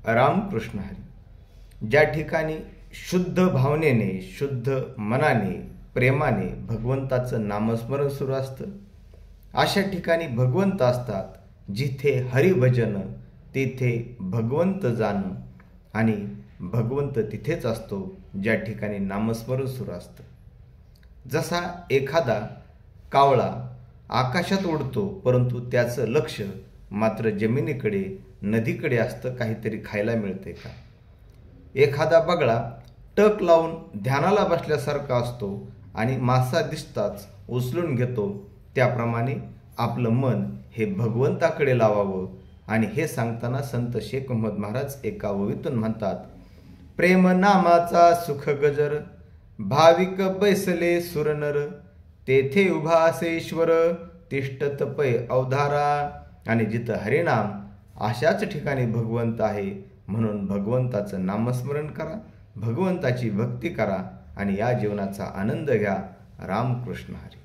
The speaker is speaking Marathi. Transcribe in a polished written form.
रामकृष्ण हरी. ज्या ठिकाणी शुद्ध भावनेने, शुद्ध मनाने, प्रेमाने भगवंताचं नामस्मरण सुरू असतं, अशा ठिकाणी भगवंत असतात. जिथे हरिभजन तिथे भगवंत जाणं, आणि भगवंत तिथेच असतो ज्या ठिकाणी नामस्मरण सुरू असतं. जसा एखादा कावळा आकाशात उडतो, परंतु त्याचं लक्ष मात्र जमिनीकडे, नदीकडे असतं, काहीतरी खायला मिळते का. एखादा बगळा टक लावून ध्यानाला बसल्यासारखा असतो आणि मासा दिसताच उचलून घेतो. त्याप्रमाणे आपलं मन हे भगवंताकडे लावावं. आणि हे सांगताना संत शेख महमद महाराज एका ओवीतून म्हणतात, प्रेम नामाचा सुख गजर, भाविक बैसले सुरनर, तेथे उभा असेश्वर, तिष्ठत पै अवधारा. आणि जिथं हरिनाम अशाच ठिकाणी भगवंत आहे. म्हणून भगवंताचं नामस्मरण करा, भगवंताची भक्ती करा आणि या जीवनाचा आनंद घ्या. रामकृष्ण हरी.